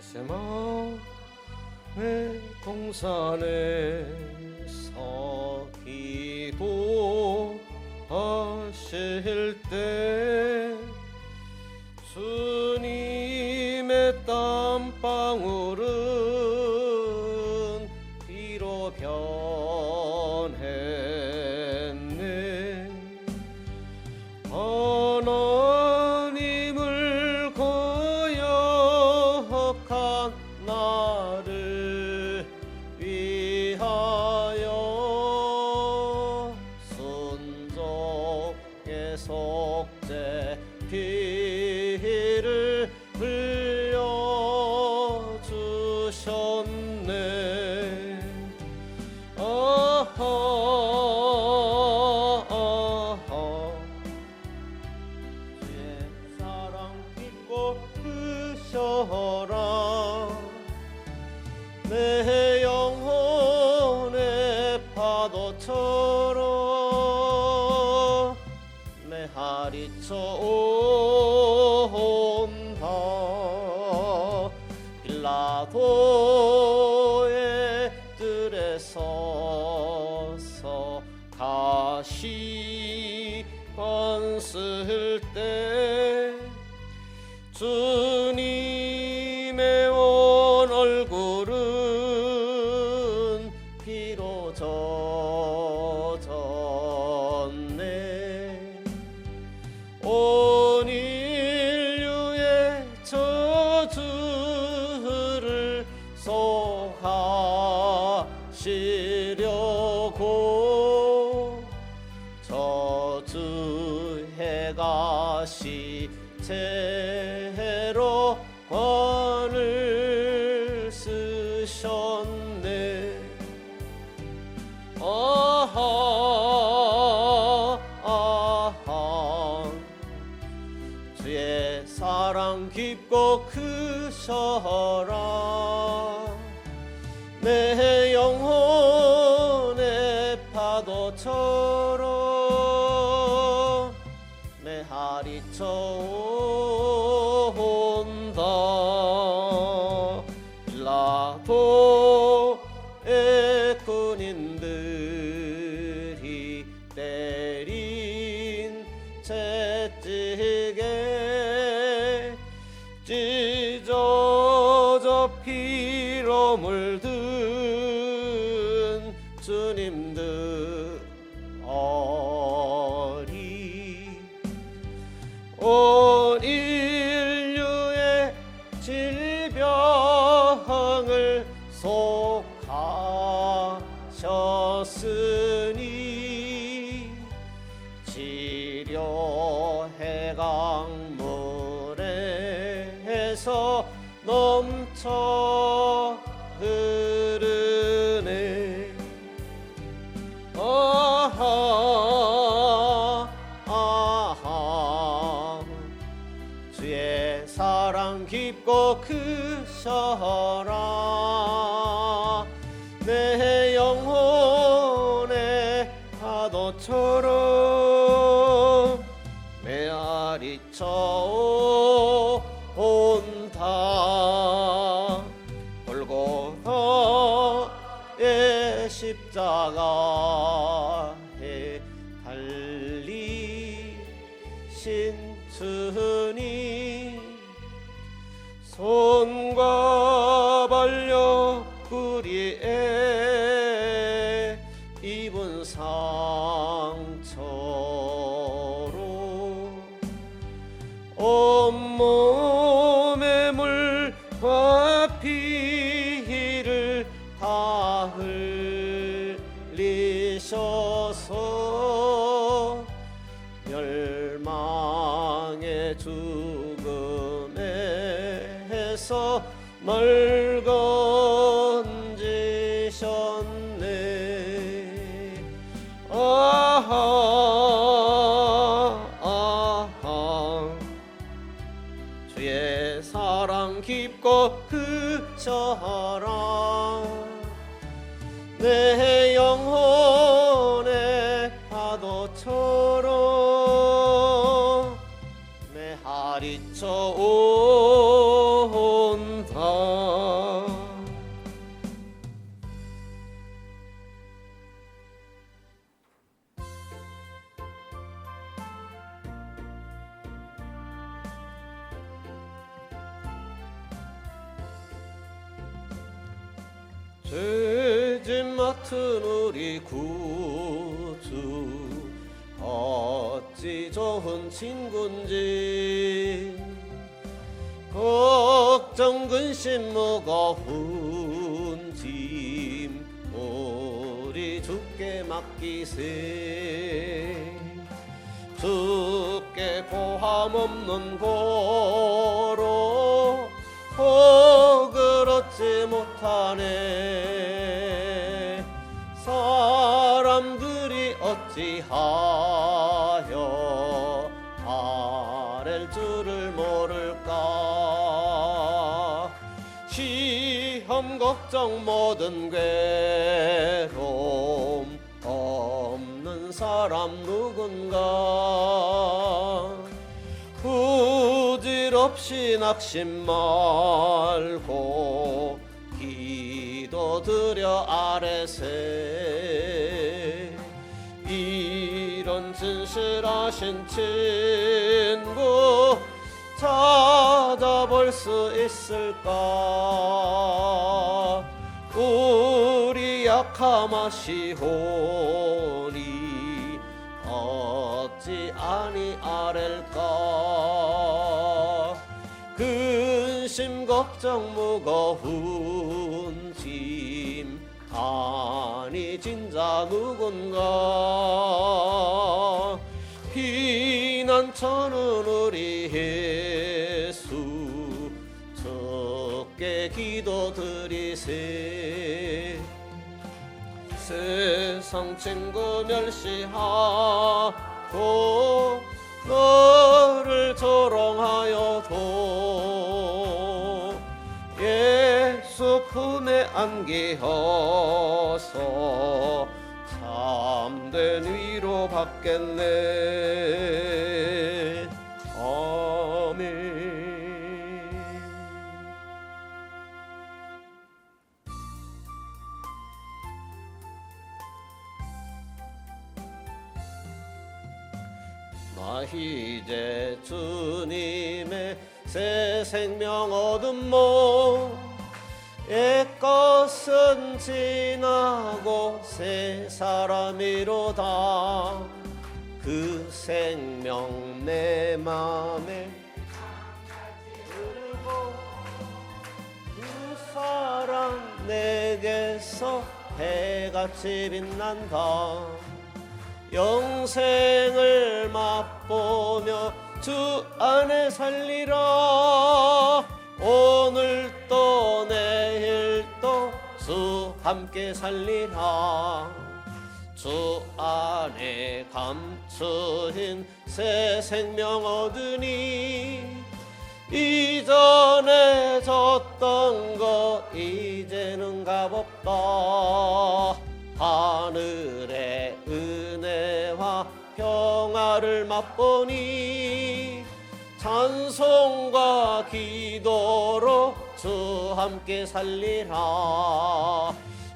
겟세마네 동산에서 기도하실 때 주님의 땀방울은 비로 변했네. 하나님을 거역한 나를 위하여 순종의 속죄 피를 흘려주셨네. 주의 사랑 깊고 크셔라. 내 영혼의 파도처럼 메아리쳐 온다. 빌라도의 뜰에 서서 가시 건슬 때 주님의 온 얼굴은 피로 젖었네. 온 인류의 저주를 속하시려고 저주해 가시 채로 권을 쓰셨네. 주의 사랑 깊고 크셔라. 내 영혼의 파도처럼 메아리쳐 온다. 빌라도의 군인들이 때린 채찍에 찢어져 피로 물든 주님들 어리 온 인류의 질병을 속하셨으니 치료해 강물에서 넘쳐 흐르네. 주의 사랑 깊고 크셔라. 내 영혼의 파도처럼 메아리쳐 온다. 골고다의 십자가에 달리신 주님 손과 발 옆구리에 입은 상처로 온몸에 물과 피를 다 흘리셔서 멸망의 죽음에서 널 건지셨네. 주의 사랑 깊고 크셔라. 내 영혼의 파도처럼 메아리쳐 온다. 죄짐 맡은 우리 구주 어찌 좋은 친군지 걱정 근심 무거운 짐 우리 주께 맡기세 주께 고함 없는 고로 복을 얻지 못하네 사람들이 어찌하여 아랠 줄을 모를까 시험 걱정 모든 괴로움 없는 사람 누군가 부질없이 낙심 말고 기도드려 아뢰세 이런 진실하신 친구 찾아볼 수 있을까 우리 약함 아시오니 어찌 아니 아랠까 근심 걱정 무거운 짐 아니 진짜 누군가 피난처는 우리 예수 적게 기도드리세 세상 친구 멸시하고 너를 조롱하여도 예수 품에 안기어서 참된 위로 받겠네 아멘. 나 이제 주님의 새 생명 얻음모 옛것은 지나고 새 사람이로다 그 생명 내 맘에 흐르고 그 사랑 내게서 해같이 빛난다 영생을 맛보며 주 안에 살리라 오늘도 내일도 주 함께 살리라 주 안에 감추인 새 생명 얻으니 이전에 졌던 것 이제는 값없다 하늘의 은혜와 평화를 맛보니 찬송과 기도로 주 함께 살리라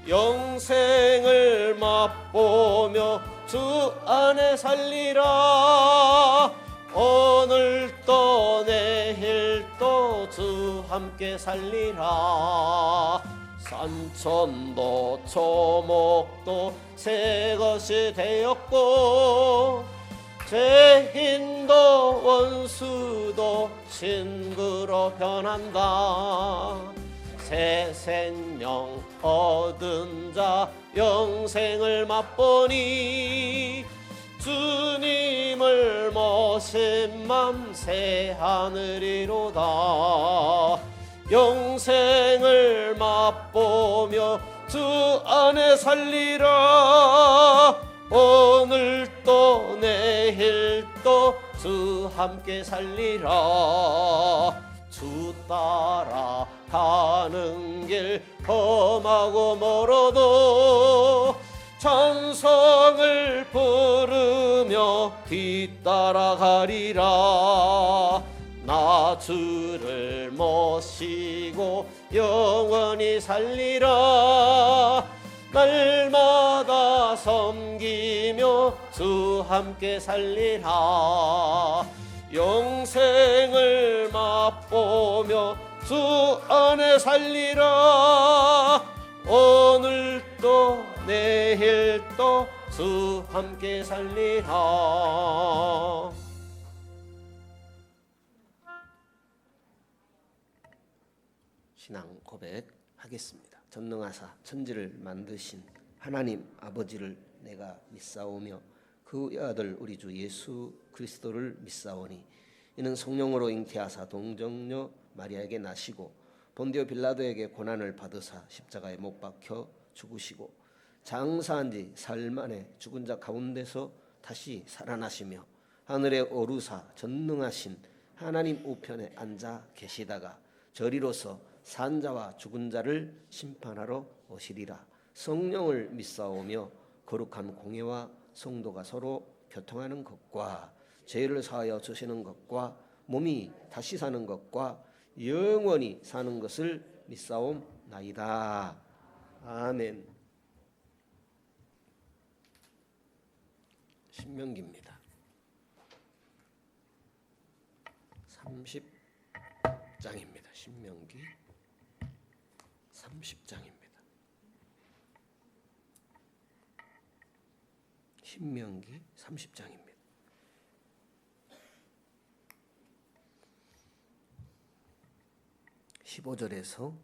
영생을 맛보며 주 안에 살리라 오늘도 내일도 주 함께 살리라 산천도 초목도 새 것이 되었고 죄인도 원수도 친구로 변한다 새 생명 얻은 자 영생을 맛보니 주님을 모신 맘 새 하늘이로다 영생을 맛보며 주 안에 살리라 오늘도 내일도 주 함께 살리라 주 따라 가는 길 험하고 멀어도 찬송을 부르며 뒤따라가리라 나 주를 모시고 영원히 살리라 날마다 섬기며 주 함께 살리라 영생을 맛보며 주 안에 살리라 오늘도 내일도 주 함께 살리라. 신앙 고백하겠습니다. 전능하사 천지를 만드신 하나님 아버지를 내가 믿사오며 그 아들 우리 주 예수 그리스도를 믿사오니 이는 성령으로 잉태하사 동정녀 마리아에게 나시고 본디오 빌라도에게 고난을 받으사 십자가에 못 박혀 죽으시고 장사한 지 사흘 만에 죽은 자 가운데서 다시 살아나시며 하늘에 오르사 전능하신 하나님 우편에 앉아 계시다가 저리로서 산 자와 죽은 자를 심판하러 오시리라. 성령을 믿사오며 거룩한 공예와 성도가 서로 교통하는 것과 죄를 사하여 주시는 것과 몸이 다시 사는 것과 영원히 사는 것을 믿사옵나이다. 아멘. 신명기입니다. 30장입니다. 신명기 30장입니다. 신명기 30장입니다. (15절에서)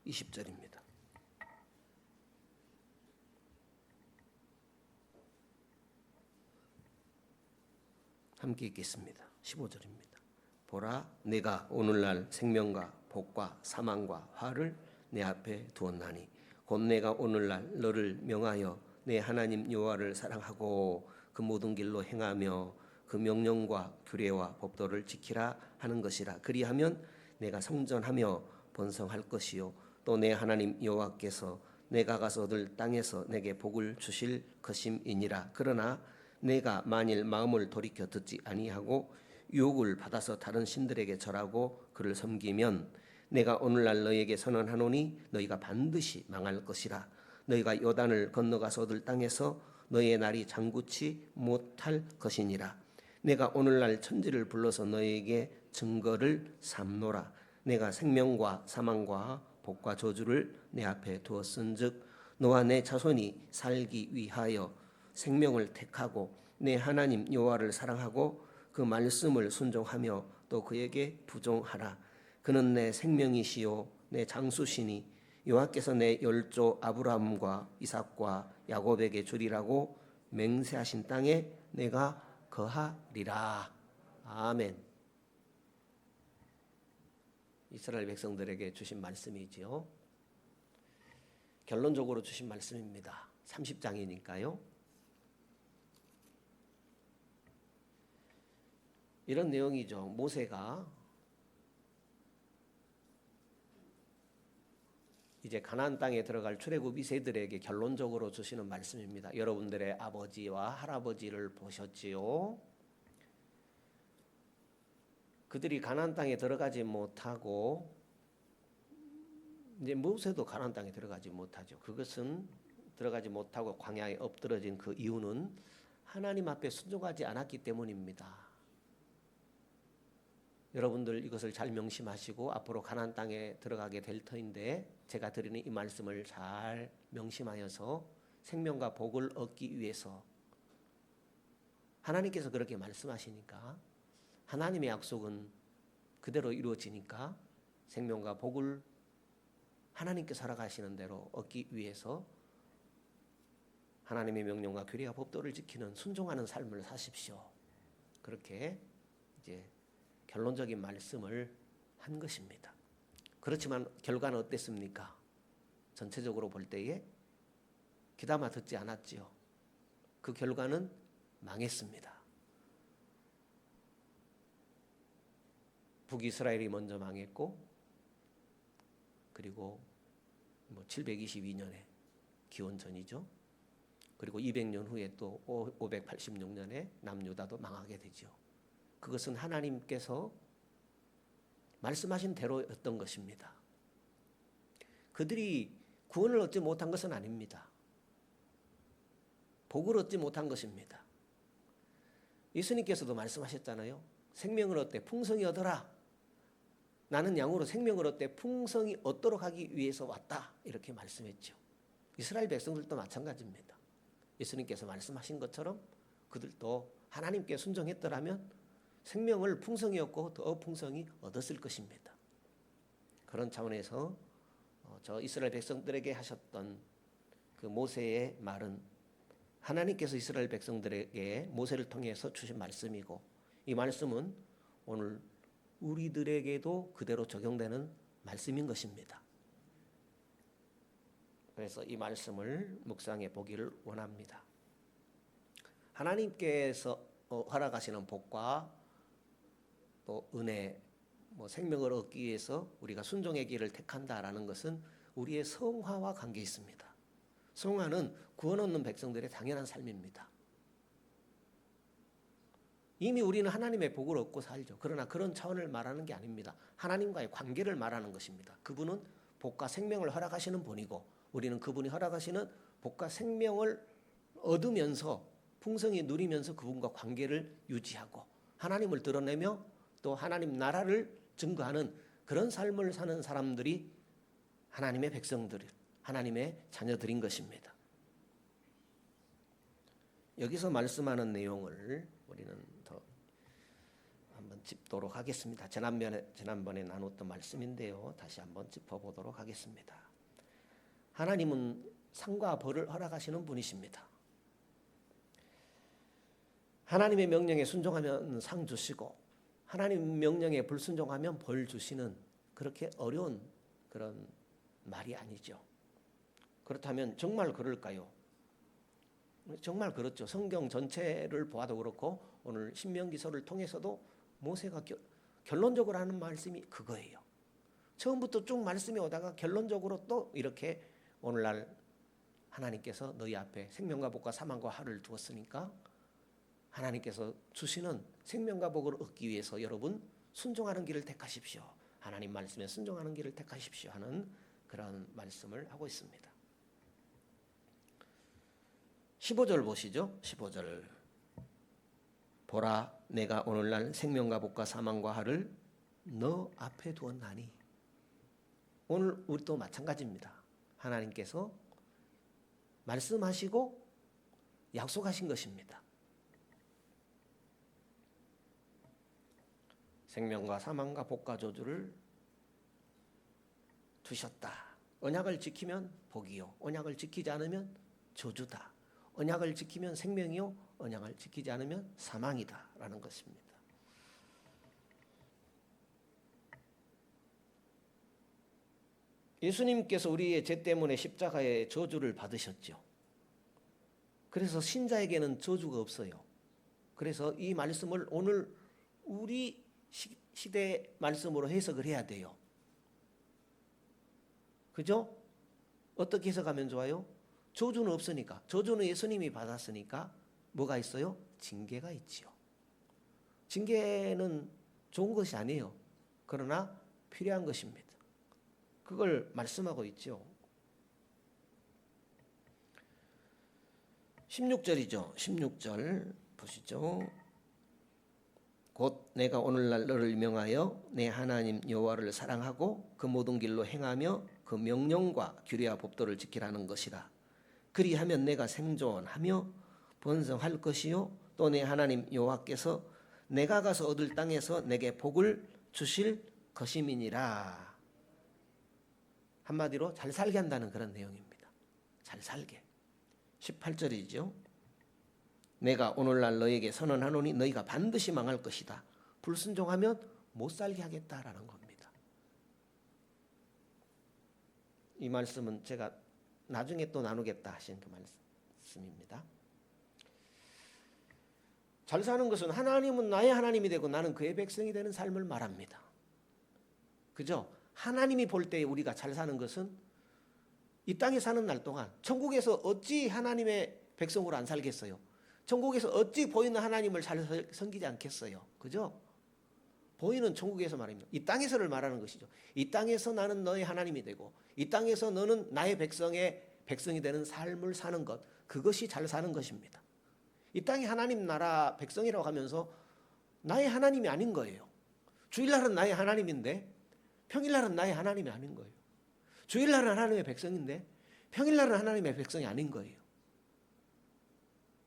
(20절입니다) 함께 읽겠습니다. 15절입니다. 보라, 내가 오늘날 생명과 복과 사망과 화를 내 앞에 두었나니 곧 내가 오늘날 너를 명하여 내 하나님 여호와를 사랑하고 그 모든 길로 행하며 그 명령과 규례와 법도를 지키라 하는 것이라. 그리하면 내가 성전하며 번성할 것이요 또 내 하나님 여호와께서 내가 가서 얻을 땅에서 내게 복을 주실 것임이니라. 그러나 내가 만일 마음을 돌이켜 듣지 아니하고 유혹을 받아서 다른 신들에게 절하고 그를 섬기면 내가 오늘날 너희에게 선언하노니 너희가 반드시 망할 것이라. 너희가 요단을 건너가서 얻을 땅에서 너희의 날이 장구치 못할 것이니라. 내가 오늘날 천지를 불러서 너희에게 증거를 삼노라. 내가 생명과 사망과 복과 저주를 내 앞에 두었은즉 너와 내 자손이 살기 위하여 생명을 택하고 내 하나님 여호와를 사랑하고 그 말씀을 순종하며 또 그에게 부종하라. 그는 내 생명이시요 내 장수시니 여호와께서 내 열조 아브라함과 이삭과 야곱에게 주리라고 맹세하신 땅에 내가 거하리라. 아멘. 이스라엘 백성들에게 주신 말씀이지요. 결론적으로 주신 말씀입니다. 30장이니까요. 이런 내용이죠. 모세가 이제 가나안 땅에 들어갈 출애굽 2세들에게 결론적으로 주시는 말씀입니다. 여러분들의 아버지와 할아버지를 보셨지요. 그들이 가나안 땅에 들어가지 못하고 이제 모세도 가나안 땅에 들어가지 못하죠. 그것은 들어가지 못하고 광야에 엎드러진 그 이유는 하나님 앞에 순종하지 않았기 때문입니다. 여러분들 이것을 잘 명심하시고 앞으로 가나안 땅에 들어가게 될 터인데 제가 드리는 이 말씀을 잘 명심하여서 생명과 복을 얻기 위해서 하나님께서 그렇게 말씀하시니까 하나님의 약속은 그대로 이루어지니까 생명과 복을 하나님께 살아가시는 대로 얻기 위해서 하나님의 명령과 규례와 법도를 지키는 순종하는 삶을 사십시오. 그렇게 이제 결론적인 말씀을 한 것입니다. 그렇지만 결과는 어땠습니까? 전체적으로 볼 때에 귀담아 듣지 않았지요. 그 결과는 망했습니다. 북이스라엘이 먼저 망했고 그리고 722년에 기원전이죠. 그리고 200년 후에 또 586년에 남유다도 망하게 되죠. 그것은 하나님께서 말씀하신 대로였던 것입니다. 그들이 구원을 얻지 못한 것은 아닙니다. 복을 얻지 못한 것입니다. 예수님께서도 말씀하셨잖아요. 생명을 얻되 풍성히 얻어라. 나는 양으로 생명을 얻되 풍성이 얻도록 하기 위해서 왔다. 이렇게 말씀했죠. 이스라엘 백성들도 마찬가지입니다. 예수님께서 말씀하신 것처럼 그들도 하나님께 순종했더라면 생명을 풍성히 얻고 더 풍성히 얻었을 것입니다. 그런 차원에서 저 이스라엘 백성들에게 하셨던 그 모세의 말은 하나님께서 이스라엘 백성들에게 모세를 통해서 주신 말씀이고, 이 말씀은 오늘 우리들에게도 그대로 적용되는 말씀인 것입니다. 그래서 이 말씀을 묵상해 보기를 원합니다. 하나님께서 허락하시는 복과 또 은혜, 생명을 얻기 위해서 우리가 순종의 길을 택한다라는 것은 우리의 성화와 관계 있습니다. 성화는 구원 얻는 백성들의 당연한 삶입니다. 이미 우리는 하나님의 복을 얻고 살죠. 그러나 그런 차원을 말하는 게 아닙니다. 하나님과의 관계를 말하는 것입니다. 그분은 복과 생명을 허락하시는 분이고, 우리는 그분이 허락하시는 복과 생명을 얻으면서 풍성히 누리면서 그분과 관계를 유지하고 하나님을 드러내며 또 하나님 나라를 증거하는 그런 삶을 사는 사람들이 하나님의 백성들, 하나님의 자녀들인 것입니다. 여기서 말씀하는 내용을 우리는 더 한번 짚도록 하겠습니다. 지난번에 나눴던 말씀인데요. 다시 한번 짚어보도록 하겠습니다. 하나님은 상과 벌을 허락하시는 분이십니다. 하나님의 명령에 순종하면 상 주시고 하나님 명령에 불순종하면 벌 주시는, 그렇게 어려운 그런 말이 아니죠. 그렇다면 정말 그럴까요? 정말 그렇죠. 성경 전체를 보아도 그렇고 오늘 신명기서를 통해서도 모세가 결론적으로 하는 말씀이 그거예요. 처음부터 쭉 말씀이 오다가 결론적으로 또 이렇게 오늘날 하나님께서 너희 앞에 생명과 복과 사망과 화를 두었으니까 하나님께서 주시는 생명과 복을 얻기 위해서 여러분 순종하는 길을 택하십시오. 하나님 말씀에 순종하는 길을 택하십시오 하는 그런 말씀을 하고 있습니다. 15절 보시죠. 15절. 보라, 내가 오늘날 생명과 복과 사망과 화를 너 앞에 두었나니. 오늘 우리도 마찬가지입니다. 하나님께서 말씀하시고 약속하신 것입니다. 생명과 사망과 복과 저주를 두셨다. 언약을 지키면 복이요, 언약을 지키지 않으면 저주다. 언약을 지키면 생명이요, 언약을 지키지 않으면 사망이다 라는 것입니다. 예수님께서 우리의 죄 때문에 십자가의 저주를 받으셨죠. 그래서 신자에게는 저주가 없어요. 그래서 이 말씀을 오늘 우리 시대 말씀으로 해석을 해야 돼요. 그죠? 어떻게 해석하면 좋아요? 저주는 없으니까, 저주는 예수님이 받았으니까 뭐가 있어요? 징계가 있지요. 징계는 좋은 것이 아니에요. 그러나 필요한 것입니다. 그걸 말씀하고 있죠. 16절이죠. 16절 보시죠. 곧 내가 오늘날 너를 명하여 내 하나님 여호와를 사랑하고 그 모든 길로 행하며 그 명령과 규례와 법도를 지키라는 것이라. 그리하면 내가 생존하며 번성할 것이요 또 내 하나님 여호와께서 내가 가서 얻을 땅에서 내게 복을 주실 것임이니라. 한마디로 잘 살게 한다는 그런 내용입니다. 잘 살게. 18절이죠. 내가 오늘날 너에게 선언하노니 너희가 반드시 망할 것이다. 불순종하면 못 살게 하겠다라는 겁니다. 이 말씀은 제가 나중에 또 나누겠다 하신 그 말씀입니다. 잘 사는 것은 하나님은 나의 하나님이 되고 나는 그의 백성이 되는 삶을 말합니다. 그죠? 하나님이 볼 때 우리가 잘 사는 것은 이 땅에 사는 날 동안 천국에서 어찌 하나님의 백성으로 안 살겠어요? 천국에서 어찌 보이는 하나님을 잘 섬기지 않겠어요? 그죠? 보이는 천국에서 말입니다. 이 땅에서를 말하는 것이죠. 이 땅에서 나는 너의 하나님이 되고 이 땅에서 너는 나의 백성이 되는 삶을 사는 것, 그것이 잘 사는 것입니다. 이 땅이 하나님 나라 백성이라고 하면서 나의 하나님이 아닌 거예요. 주일날은 나의 하나님인데 평일날은 나의 하나님이 아닌 거예요. 주일날은 하나님의 백성인데 평일날은 하나님의 백성이 아닌 거예요.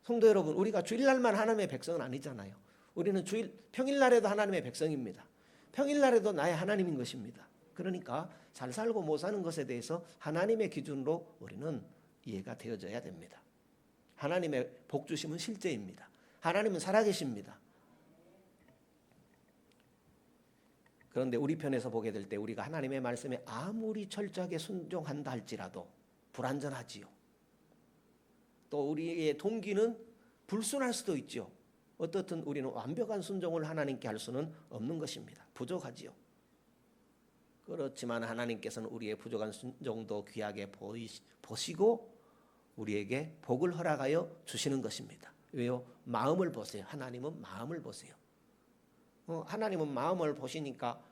성도 여러분, 우리가 주일날만 하나님의 백성은 아니잖아요. 우리는 평일날에도 하나님의 백성입니다. 평일날에도 나의 하나님인 것입니다. 그러니까 잘 살고 못 사는 것에 대해서 하나님의 기준으로 우리는 이해가 되어져야 됩니다. 하나님의 복 주심은 실제입니다. 하나님은 살아계십니다. 그런데 우리 편에서 보게 될 때 우리가 하나님의 말씀에 아무리 철저하게 순종한다 할지라도 불완전하지요. 또 우리의 동기는 불순할 수도 있죠. 어떻든 우리는 완벽한 순종을 하나님께 할 수는 없는 것입니다. 부족하지요. 그렇지만 하나님께서는 우리의 부족한 순종도 귀하게 보시고 우리에게 복을 허락하여 주시는 것입니다. 왜요? 마음을 보세요. 하나님은 마음을 보세요. 하나님은 마음을 보시니까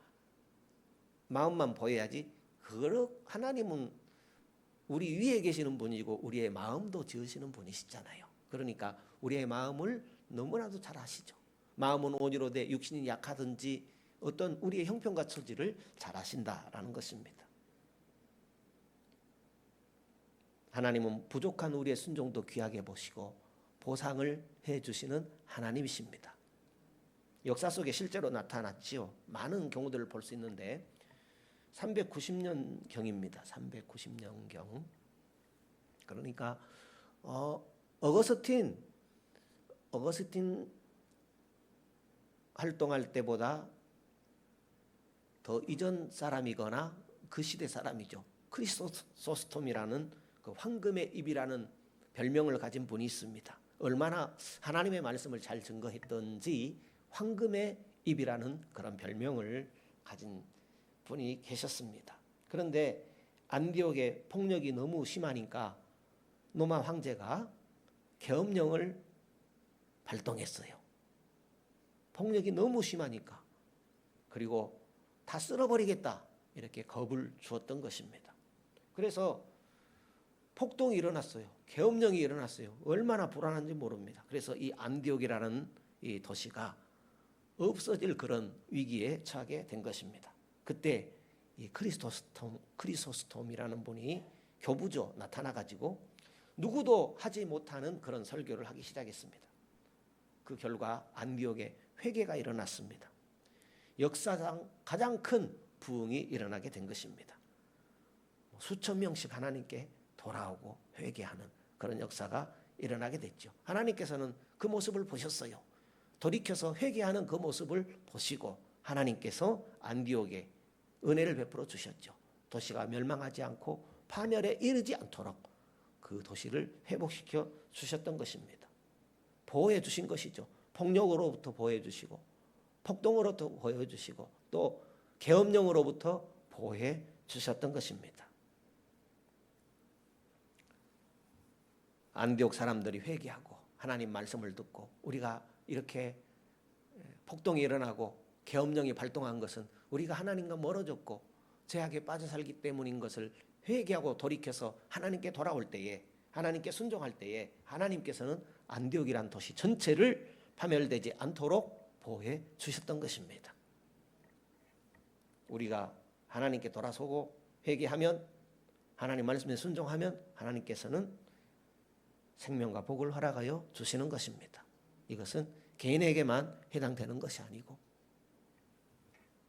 마음만 보여야지. 하나님은 우리 위에 계시는 분이고 우리의 마음도 지으시는 분이시잖아요. 그러니까 우리의 마음을 너무나도 잘 아시죠. 마음은 온유로되 육신이 약하든지 어떤 우리의 형편과 처지를 잘 아신다라는 것입니다. 하나님은 부족한 우리의 순종도 귀하게 보시고 보상을 해주시는 하나님이십니다. 역사 속에 실제로 나타났지요. 많은 경우들을 볼 수 있는데 390년경입니다. 390년경. 그러니까 어거스틴 활동할 때보다 더 이전 사람이거나 그 시대 사람이죠. 크리소스톰이라는 그 황금의 입이라는 별명을 가진 분이 있습니다. 얼마나 하나님의 말씀을 잘 증거했던지 황금의 입이라는 그런 별명을 가진 분이 계셨습니다. 그런데 안디옥의 폭력이 너무 심하니까 로마 황제가 계엄령을 발동했어요. 폭력이 너무 심하니까. 그리고 다 쓸어버리겠다 이렇게 겁을 주었던 것입니다. 그래서 폭동이 일어났어요. 계엄령이 일어났어요. 얼마나 불안한지 모릅니다. 그래서 이 안디옥이라는 이 도시가 없어질 그런 위기에 처하게 된 것입니다. 그때 이 크리소스톰이라는 분이 교부죠. 나타나가지고 누구도 하지 못하는 그런 설교를 하기 시작했습니다. 그 결과 안디옥에 회개가 일어났습니다. 역사상 가장 큰 부흥이 일어나게 된 것입니다. 수천 명씩 하나님께 돌아오고 회개하는 그런 역사가 일어나게 됐죠. 하나님께서는 그 모습을 보셨어요. 돌이켜서 회개하는 그 모습을 보시고 하나님께서 안디옥에 은혜를 베풀어 주셨죠. 도시가 멸망하지 않고 파멸에 이르지 않도록 그 도시를 회복시켜 주셨던 것입니다. 보호해 주신 것이죠. 폭력으로부터 보호해 주시고 폭동으로부터 보호해 주시고 또 계엄령으로부터 보호해 주셨던 것입니다. 안디옥 사람들이 회개하고 하나님 말씀을 듣고 우리가 이렇게 폭동이 일어나고 계엄령이 발동한 것은 우리가 하나님과 멀어졌고 죄악에 빠져 살기 때문인 것을 회개하고 돌이켜서 하나님께 돌아올 때에 하나님께 순종할 때에 하나님께서는 안디옥이란 도시 전체를 파멸되지 않도록 보호해 주셨던 것입니다. 우리가 하나님께 돌아서고 회개하면 하나님 말씀에 순종하면 하나님께서는 생명과 복을 허락하여 주시는 것입니다. 이것은 개인에게만 해당되는 것이 아니고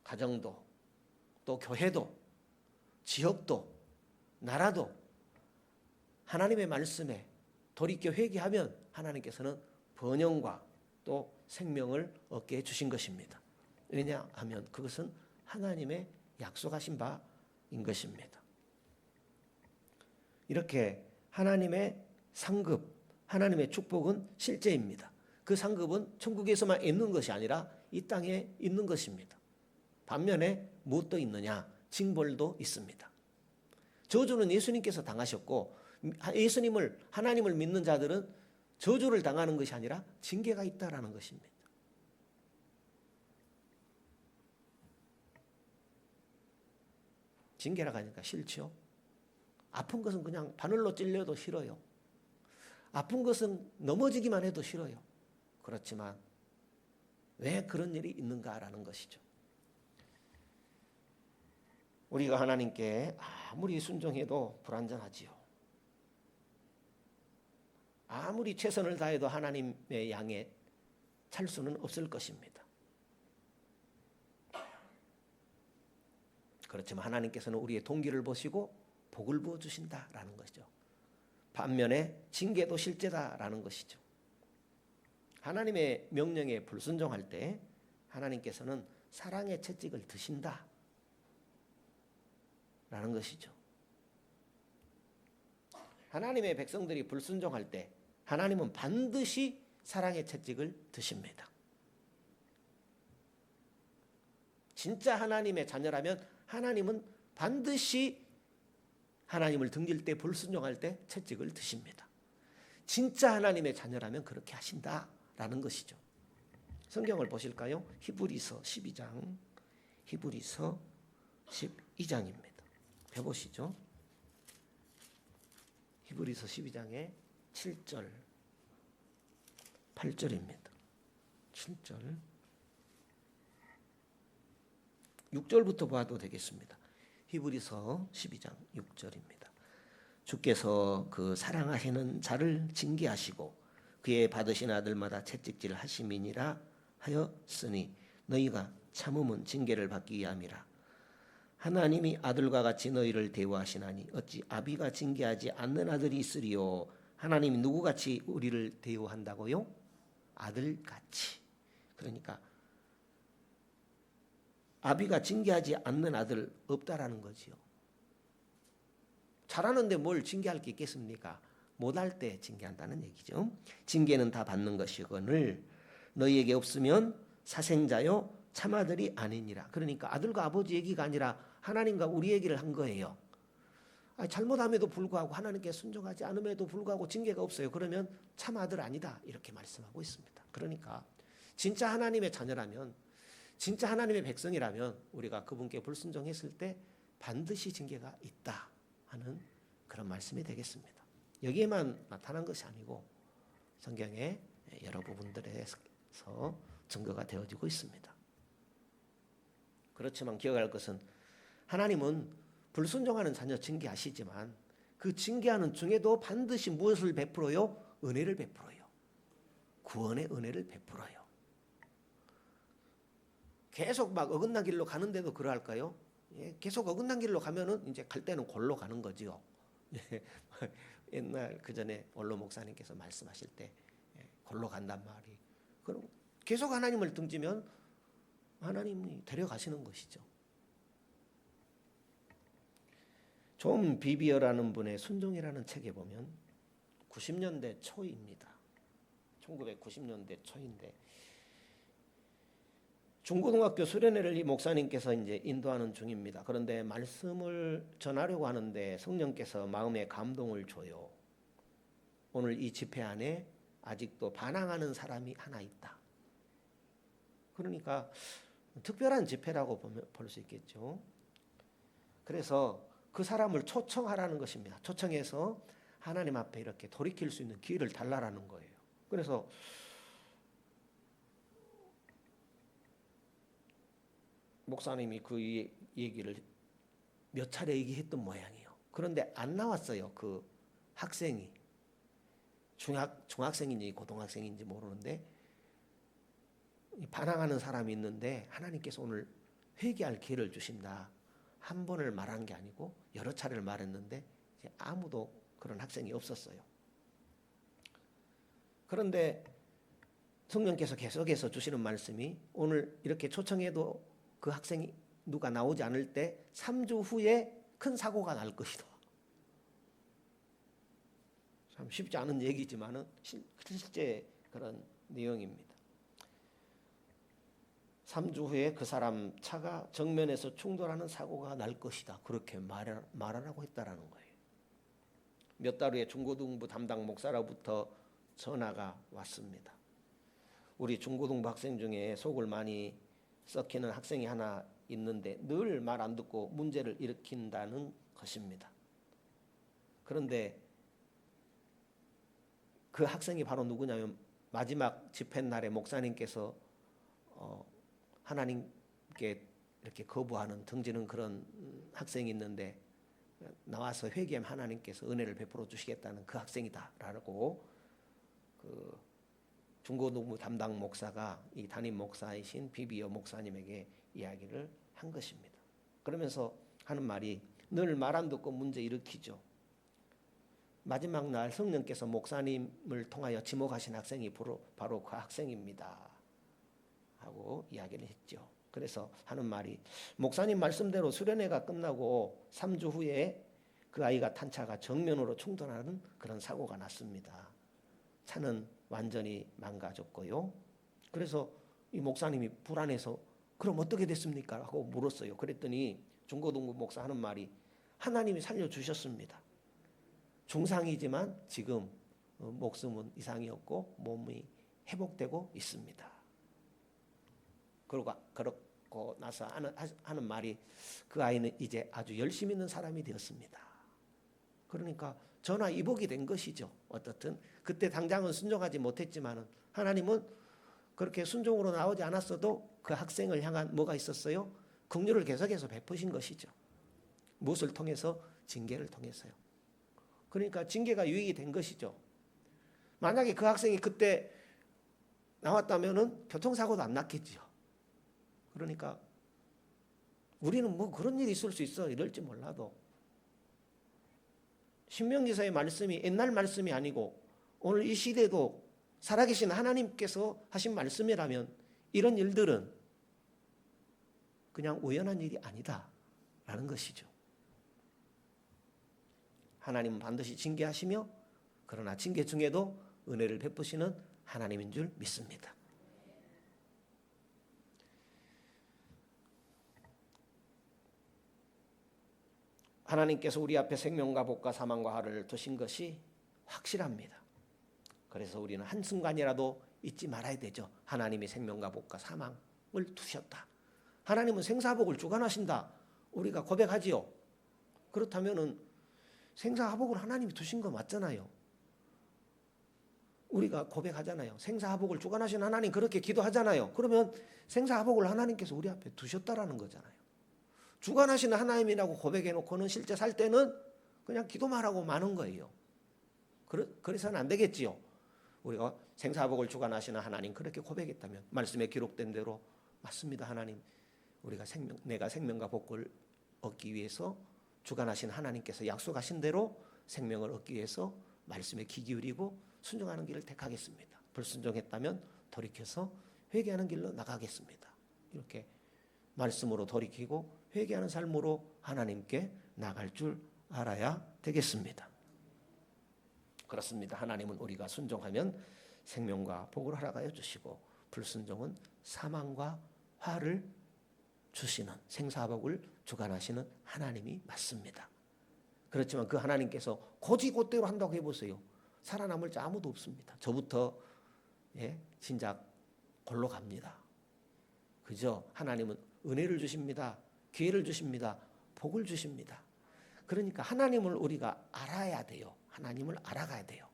가정도 또 교회도 지역도 나라도 하나님의 말씀에 돌이켜 회개하면 하나님께서는 번영과 또 생명을 얻게 해주신 것입니다. 왜냐하면 그것은 하나님의 약속하신 바인 것입니다. 이렇게 하나님의 상급, 하나님의 축복은 실제입니다. 그 상급은 천국에서만 있는 것이 아니라 이 땅에 있는 것입니다. 반면에 무엇도 있느냐? 징벌도 있습니다. 저주는 예수님께서 당하셨고 하나님을 믿는 자들은 저주를 당하는 것이 아니라 징계가 있다라는 것입니다. 징계라고 하니까 싫죠. 아픈 것은 그냥 바늘로 찔려도 싫어요. 아픈 것은 넘어지기만 해도 싫어요. 그렇지만 왜 그런 일이 있는가라는 것이죠. 우리가 하나님께 아무리 순종해도 불완전하지요. 아무리 최선을 다해도 하나님의 양에 찰 수는 없을 것입니다. 그렇지만 하나님께서는 우리의 동기를 보시고 복을 부어주신다라는 것이죠. 반면에 징계도 실제다라는 것이죠. 하나님의 명령에 불순종할 때 하나님께서는 사랑의 채찍을 드신다라는 것이죠. 하나님의 백성들이 불순종할 때 하나님은 반드시 사랑의 채찍을 드십니다. 진짜 하나님의 자녀라면 하나님은 반드시 하나님을 등질 때 불순종할 때 채찍을 드십니다. 진짜 하나님의 자녀라면 그렇게 하신다라는 것이죠. 성경을 보실까요? 히브리서 12장, 히브리서 12장입니다. 펴보시죠. 히브리서 12장의 7절, 8절입니다. 7절, 6절부터 봐도 되겠습니다. 히브리서 12장 6절입니다. 주께서 그 사랑하시는 자를 징계하시고 그의 받으신 아들마다 채찍질 하심이니라 하였으니 너희가 참음은 징계를 받기 위함이라. 하나님이 아들과 같이 너희를 대우하시나니 어찌 아비가 징계하지 않는 아들이 있으리요. 하나님이 누구같이 우리를 대우한다고요? 아들같이. 그러니까 아비가 징계하지 않는 아들 없다라는 거지요. 잘하는데 뭘 징계할 게 있겠습니까? 못할 때 징계한다는 얘기죠. 징계는 다 받는 것이거늘 너희에게 없으면 사생자요 참아들이 아니니라. 그러니까 아들과 아버지 얘기가 아니라 하나님과 우리 얘기를 한 거예요. 잘못함에도 불구하고 하나님께 순종하지 않음에도 불구하고 징계가 없어요. 그러면 참아들 아니다 이렇게 말씀하고 있습니다. 그러니까 진짜 하나님의 자녀라면, 진짜 하나님의 백성이라면 우리가 그분께 불순종했을 때 반드시 징계가 있다 하는 그런 말씀이 되겠습니다. 여기에만 나타난 것이 아니고 성경의 여러 부분들에서 증거가 되어지고 있습니다. 그렇지만 기억할 것은 하나님은 불순종하는 자녀 징계하시지만 그 징계하는 중에도 반드시 무엇을 베풀어요? 은혜를 베풀어요. 구원의 은혜를 베풀어요. 계속 막 어긋난 길로 가는데도 그러할까요? 계속 어긋난 길로 가면은 이제 갈 때는 골로 가는 거지요. 옛날 그 전에 원로 목사님께서 말씀하실 때 골로 간단 말이. 그럼 계속 하나님을 등지면 하나님이 데려가시는 것이죠. 존 비비어라는 분의 순종이라는 책에 보면 90년대 초입니다. 1990년대 초인데 중고등학교 수련회를 이 목사님께서 이제 인도하는 중입니다. 그런데 말씀을 전하려고 하는데 성령께서 마음에 감동을 줘요. 오늘 이 집회 안에 아직도 반항하는 사람이 하나 있다. 그러니까 특별한 집회라고 볼 수 있겠죠. 그래서 그 사람을 초청하라는 것입니다. 초청해서 하나님 앞에 이렇게 돌이킬 수 있는 기회를 달라라는 거예요. 그래서 목사님이 그 얘기를 몇 차례 얘기했던 모양이에요. 그런데 안 나왔어요. 그 학생이. 중학생인지 고등학생인지 모르는데 반항하는 사람이 있는데 하나님께서 오늘 회개할 기회를 주신다. 한 번을 말한 게 아니고 여러 차례를 말했는데 아무도 그런 학생이 없었어요. 그런데 성령께서 계속해서 주시는 말씀이 오늘 이렇게 초청해도 그 학생이 누가 나오지 않을 때 3주 후에 큰 사고가 날 것이다. 참 쉽지 않은 얘기지만은 실제 그런 내용입니다. 3주 후에 그 사람 차가 정면에서 충돌하는 사고가 날 것이다. 그렇게 말하라고 했다라는 거예요. 몇 달 후에 중고등부 담당 목사로부터 전화가 왔습니다. 우리 중고등부 학생 중에 속을 많이 썩히는 학생이 하나 있는데 늘 말 안 듣고 문제를 일으킨다는 것입니다. 그런데 그 학생이 바로 누구냐면 마지막 집회 날에 목사님께서 하나님께 이렇게 거부하는 던지는 그런 학생이 있는데 나와서 회개하면 하나님께서 은혜를 베풀어 주시겠다는 그 학생이다라고 그 중고등부 담당 목사가 이 담임 목사이신 비비어 목사님에게 이야기를 한 것입니다. 그러면서 하는 말이 늘 말 안 듣고 문제 일으키죠. 마지막 날 성령께서 목사님을 통하여 지목하신 학생이 바로 그 학생입니다 하고 이야기를 했죠. 그래서 하는 말이 목사님 말씀대로 수련회가 끝나고 3주 후에 그 아이가 탄 차가 정면으로 충돌하는 그런 사고가 났습니다. 차는 완전히 망가졌고요. 그래서 이 목사님이 불안해서 그럼 어떻게 됐습니까? 하고 물었어요. 그랬더니 중고등부 목사 하는 말이 하나님이 살려주셨습니다. 중상이지만 지금 목숨은 이상이 없고 몸이 회복되고 있습니다. 그러고 나서 하는 말이 그 아이는 이제 아주 열심히 있는 사람이 되었습니다. 그러니까 전화 이복이 된 것이죠. 어떻든 그때 당장은 순종하지 못했지만 하나님은 그렇게 순종으로 나오지 않았어도 그 학생을 향한 뭐가 있었어요? 긍휼을 계속해서 베푸신 것이죠. 무엇을 통해서? 징계를 통해서요. 그러니까 징계가 유익이 된 것이죠. 만약에 그 학생이 그때 나왔다면은 교통사고도 안 났겠지요. 그러니까 우리는 뭐 그런 일이 있을 수 있어 이럴지 몰라도 신명기서의 말씀이 옛날 말씀이 아니고 오늘 이 시대도 살아계신 하나님께서 하신 말씀이라면 이런 일들은 그냥 우연한 일이 아니다라는 것이죠. 하나님은 반드시 징계하시며 그러나 징계 중에도 은혜를 베푸시는 하나님인 줄 믿습니다. 하나님께서 우리 앞에 생명과 복과 사망과 화를 두신 것이 확실합니다. 그래서 우리는 한순간이라도 잊지 말아야 되죠. 하나님이 생명과 복과 사망을 두셨다. 하나님은 생사복을 주관하신다. 우리가 고백하지요. 그렇다면은 생사화복을 하나님이 두신 거 맞잖아요. 우리가 고백하잖아요. 생사화복을 주관하신 하나님 그렇게 기도하잖아요. 그러면 생사화복을 하나님께서 우리 앞에 두셨다라는 거잖아요. 주관하시는 하나님이라고 고백해놓고는 실제 살 때는 그냥 기도만 하고 마는 거예요. 그래서는 안 되겠지요. 우리가 생사복을 주관하시는 하나님 그렇게 고백했다면 말씀에 기록된 대로 맞습니다. 하나님 우리가 내가 생명과 복을 얻기 위해서 주관하신 하나님께서 약속하신 대로 생명을 얻기 위해서 말씀에 귀 기울이고 순종하는 길을 택하겠습니다. 불순종했다면 돌이켜서 회개하는 길로 나가겠습니다. 이렇게 말씀으로 돌이키고 회개하는 삶으로 하나님께 나갈 줄 알아야 되겠습니다. 그렇습니다. 하나님은 우리가 순종하면 생명과 복을 허락하여 주시고 불순종은 사망과 화를 주시는 생사복을 주관하시는 하나님이 맞습니다. 그렇지만 그 하나님께서 고지고대로 한다고 해보세요. 살아남을 자 아무도 없습니다. 저부터 진작 골로 갑니다. 그죠? 하나님은 은혜를 주십니다. 기회를 주십니다. 복을 주십니다. 그러니까 하나님을 우리가 알아야 돼요. 하나님을 알아가야 돼요.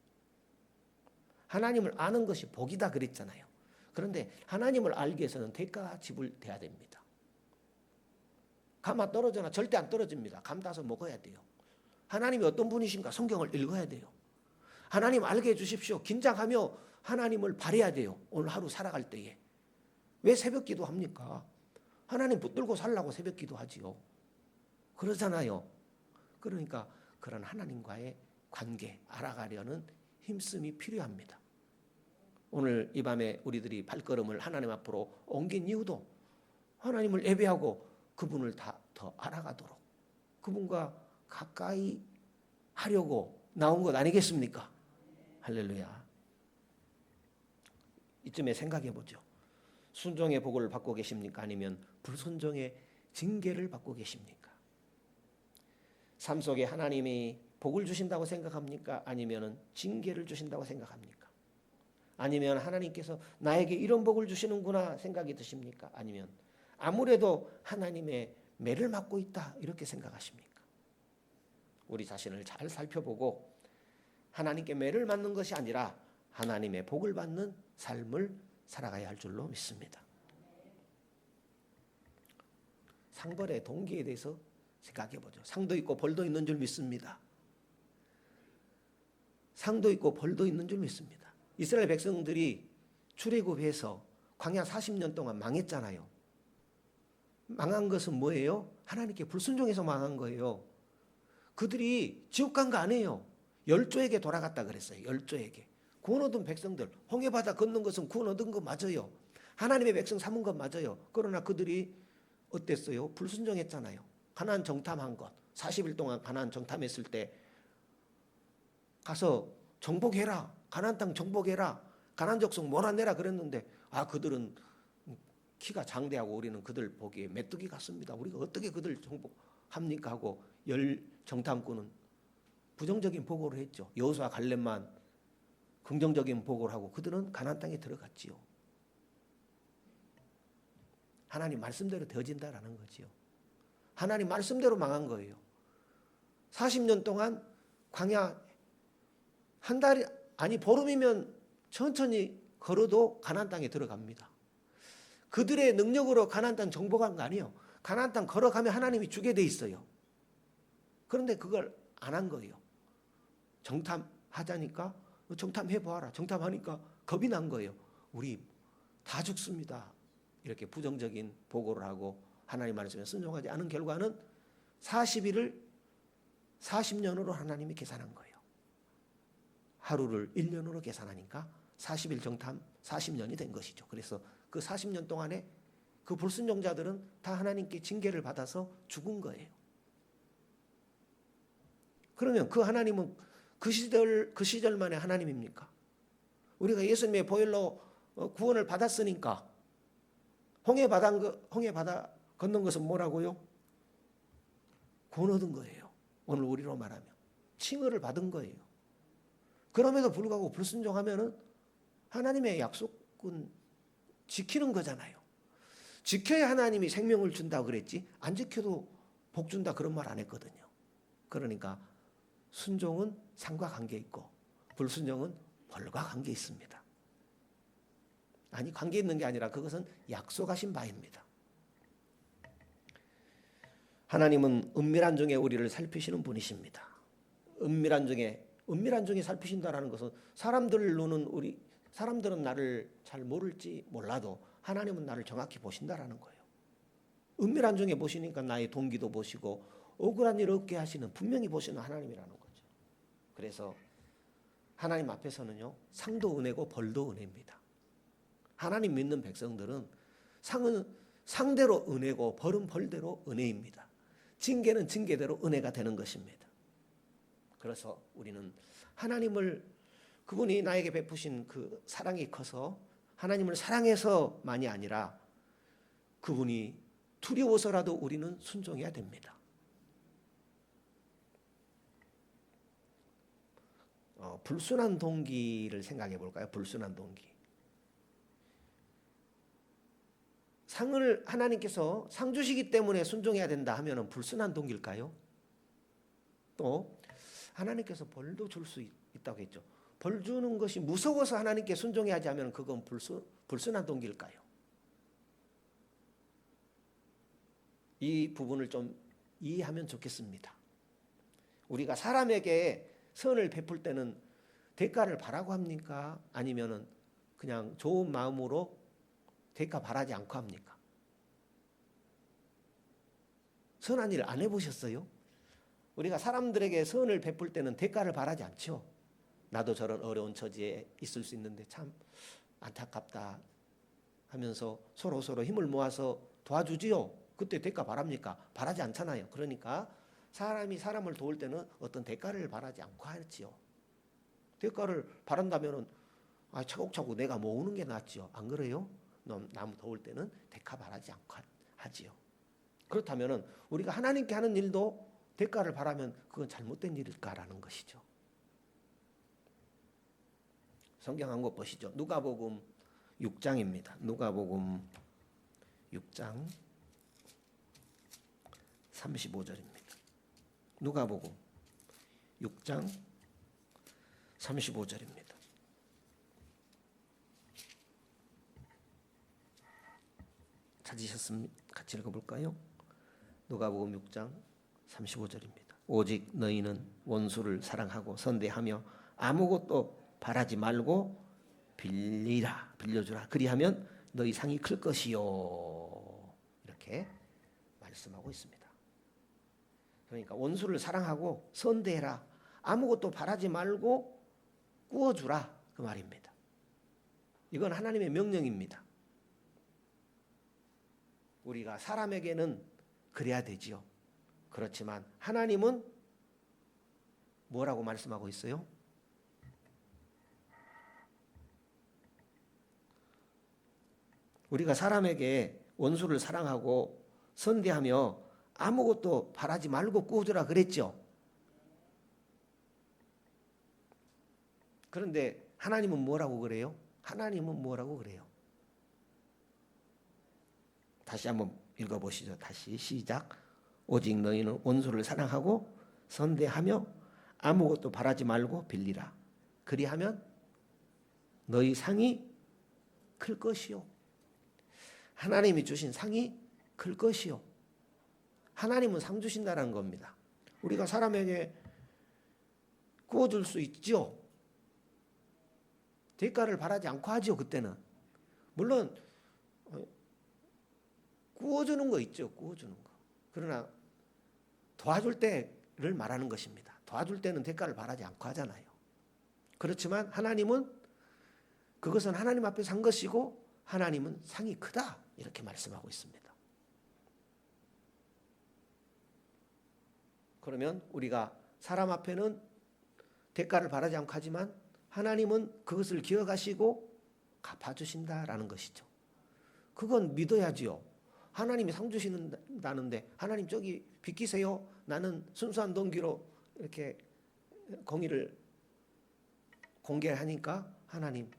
하나님을 아는 것이 복이다 그랬잖아요. 그런데 하나님을 알기 위해서는 대가가 지불돼야 됩니다. 감아 떨어져나 절대 안 떨어집니다. 감 따서 먹어야 돼요. 하나님이 어떤 분이신가 성경을 읽어야 돼요. 하나님 알게 해주십시오. 긴장하며 하나님을 바라야 돼요. 오늘 하루 살아갈 때에. 왜 새벽 기도합니까? 하나님 붙들고 살라고 새벽 기도하지요. 그러잖아요. 그러니까 그런 하나님과의 관계 알아가려는 힘씀이 필요합니다. 오늘 이 밤에 우리들이 발걸음을 하나님 앞으로 옮긴 이유도 하나님을 예배하고 그분을 더 알아가도록 그분과 가까이 하려고 나온 것 아니겠습니까? 할렐루야. 이쯤에 생각해 보죠. 순종의 복을 받고 계십니까? 아니면 불순종의 징계를 받고 계십니까? 삶 속에 하나님이 복을 주신다고 생각합니까? 아니면 징계를 주신다고 생각합니까? 아니면 하나님께서 나에게 이런 복을 주시는구나 생각이 드십니까? 아니면 아무래도 하나님의 매를 맞고 있다 이렇게 생각하십니까? 우리 자신을 잘 살펴보고 하나님께 매를 맞는 것이 아니라 하나님의 복을 받는 삶을 살아가야 할 줄로 믿습니다. 상벌의 동기에 대해서 생각해 보죠. 상도 있고 벌도 있는 줄 믿습니다. 상도 있고 벌도 있는 줄 믿습니다. 이스라엘 백성들이 출애굽해서 광야 40년 동안 망했잖아요. 망한 것은 뭐예요? 하나님께 불순종해서 망한 거예요. 그들이 지옥 간 거 아니에요. 열조에게 돌아갔다 그랬어요. 열조에게. 구원 얻은 백성들, 홍해바다 건넌 것은 구원 얻은 거 맞아요. 하나님의 백성 삼은 것 맞아요. 그러나 그들이 어땠어요? 불순종했잖아요. 가나안 정탐한 것. 40일 동안 가나안 정탐했을 때 가서 정복해라. 가나안 땅 정복해라. 가나안 족속 몰아내라 그랬는데 그들은 키가 장대하고 우리는 그들 보기에 메뚜기 같습니다. 우리가 어떻게 그들 정복합니까 하고 열 정탐꾼은 부정적인 보고를 했죠. 여호수아 갈렙만 긍정적인 보고를 하고 그들은 가나안 땅에 들어갔지요. 하나님 말씀대로 되어진다라는 거지요. 하나님 말씀대로 망한 거예요. 40년 동안 광야 한 달이 아니 보름이면 천천히 걸어도 가나안 땅에 들어갑니다. 그들의 능력으로 가나안 땅 정복한 거 아니에요. 가나안 땅 걸어가면 하나님이 주게 돼 있어요. 그런데 그걸 안 한 거예요. 정탐하자니까 정탐해 보아라. 정탐하니까 겁이 난 거예요. 우리 다 죽습니다. 이렇게 부정적인 보고를 하고 하나님 말씀에 순종하지 않은 결과는 40일을 40년으로 하나님이 계산한 거예요. 하루를 1년으로 계산하니까 40일 정탐 40년이 된 것이죠. 그래서 그 40년 동안에 그 불순종자들은 다 하나님께 징계를 받아서 죽은 거예요. 그러면 그 하나님은 그 시절만의 하나님입니까? 우리가 예수님의 보혈로 구원을 받았으니까 홍해 바다 건넌 것은 뭐라고요? 구원 얻은 거예요. 오늘 우리로 말하면 칭의를 받은 거예요. 그럼에도 불구하고 불순종하면은 하나님의 약속은 지키는 거잖아요. 지켜야 하나님이 생명을 준다고 그랬지 안 지켜도 복 준다 그런 말 안 했거든요. 그러니까 순종은 상과 관계 있고 불순종은 벌과 관계 있습니다. 아니 관계 있는 게 아니라 그것은 약속하신 바입니다. 하나님은 은밀한 중에 우리를 살피시는 분이십니다. 은밀한 중에 살피신다라는 것은 사람들은 나를 잘 모를지 몰라도 하나님은 나를 정확히 보신다라는 거예요. 은밀한 중에 보시니까 나의 동기도 보시고 억울한 일 없게 하시는 분명히 보시는 하나님이라는 거죠. 그래서 하나님 앞에서는요 상도 은혜고 벌도 은혜입니다. 하나님 믿는 백성들은 상은 상대로 은혜고 벌은 벌대로 은혜입니다. 징계는 징계대로 은혜가 되는 것입니다. 그래서 우리는 하나님을 그분이 나에게 베푸신 그 사랑이 커서 하나님을 사랑해서만이 아니라 그분이 두려워서라도 우리는 순종해야 됩니다. 불순한 동기를 생각해 볼까요? 불순한 동기. 상을 하나님께서 상 주시기 때문에 순종해야 된다 하면은 불순한 동기일까요? 또 하나님께서 벌도 줄 수 있다고 했죠. 벌 주는 것이 무서워서 하나님께 순종해야 하면 그건 불순한 동기일까요? 이 부분을 좀 이해하면 좋겠습니다. 우리가 사람에게 선을 베풀 때는 대가를 바라고 합니까? 아니면은 그냥 좋은 마음으로 대가 바라지 않고 합니까? 선한 일 안 해보셨어요? 우리가 사람들에게 선을 베풀 때는 대가를 바라지 않죠. 나도 저런 어려운 처지에 있을 수 있는데 참 안타깝다 하면서 서로 힘을 모아서 도와주지요. 그때 대가 바랍니까? 바라지 않잖아요. 그러니까 사람이 사람을 도울 때는 어떤 대가를 바라지 않고 하지요. 대가를 바란다면은 차곡차곡 내가 모으는 게 낫지요. 안 그래요? 남 도울 때는 대가 바라지 않고 하지요. 그렇다면은 우리가 하나님께 하는 일도 대가를 바라면 그건 잘못된 일일까라는 것이죠. 성경 한 권 보시죠. 누가복음 6장입니다. 누가복음 6장 35절입니다. 누가복음 6장 35절입니다. 찾으셨습니까? 같이 읽어볼까요? 누가복음 6장 35절입니다. 오직 너희는 원수를 사랑하고 선대하며 아무것도 바라지 말고 빌려주라. 그리하면 너희 상이 클 것이요. 이렇게 말씀하고 있습니다. 그러니까 원수를 사랑하고 선대해라. 아무것도 바라지 말고 꾸어주라. 그 말입니다. 이건 하나님의 명령입니다. 우리가 사람에게는 그래야 되지요. 그렇지만 하나님은 뭐라고 말씀하고 있어요? 우리가 사람에게 원수를 사랑하고 선대하며 아무것도 바라지 말고 꾸어주라 그랬죠. 그런데 하나님은 뭐라고 그래요? 하나님은 뭐라고 그래요? 다시 한번 읽어보시죠. 다시 시작. 오직 너희는 원수를 사랑하고 선대하며 아무것도 바라지 말고 빌리라. 그리하면 너희 상이 클 것이요. 하나님이 주신 상이 클 것이요. 하나님은 상 주신다는 겁니다. 우리가 사람에게 구워줄 수 있죠. 대가를 바라지 않고 하죠. 그때는 물론 구워주는 거 있죠. 구워주는 거. 그러나 도와줄 때를 말하는 것입니다. 도와줄 때는 대가를 바라지 않고 하잖아요. 그렇지만 하나님은 그것은 하나님 앞에 산 것이고 하나님은 상이 크다. 이렇게 말씀하고 있습니다. 그러면 우리가 사람 앞에는 대가를 바라지 않고 하지만 하나님은 그것을 기억하시고 갚아주신다라는 것이죠. 그건 믿어야지요. 하나님이 상 주신다는데 하나님 저기 비키세요. 나는 순수한 동기로 이렇게 공의를 공개하니까 하나님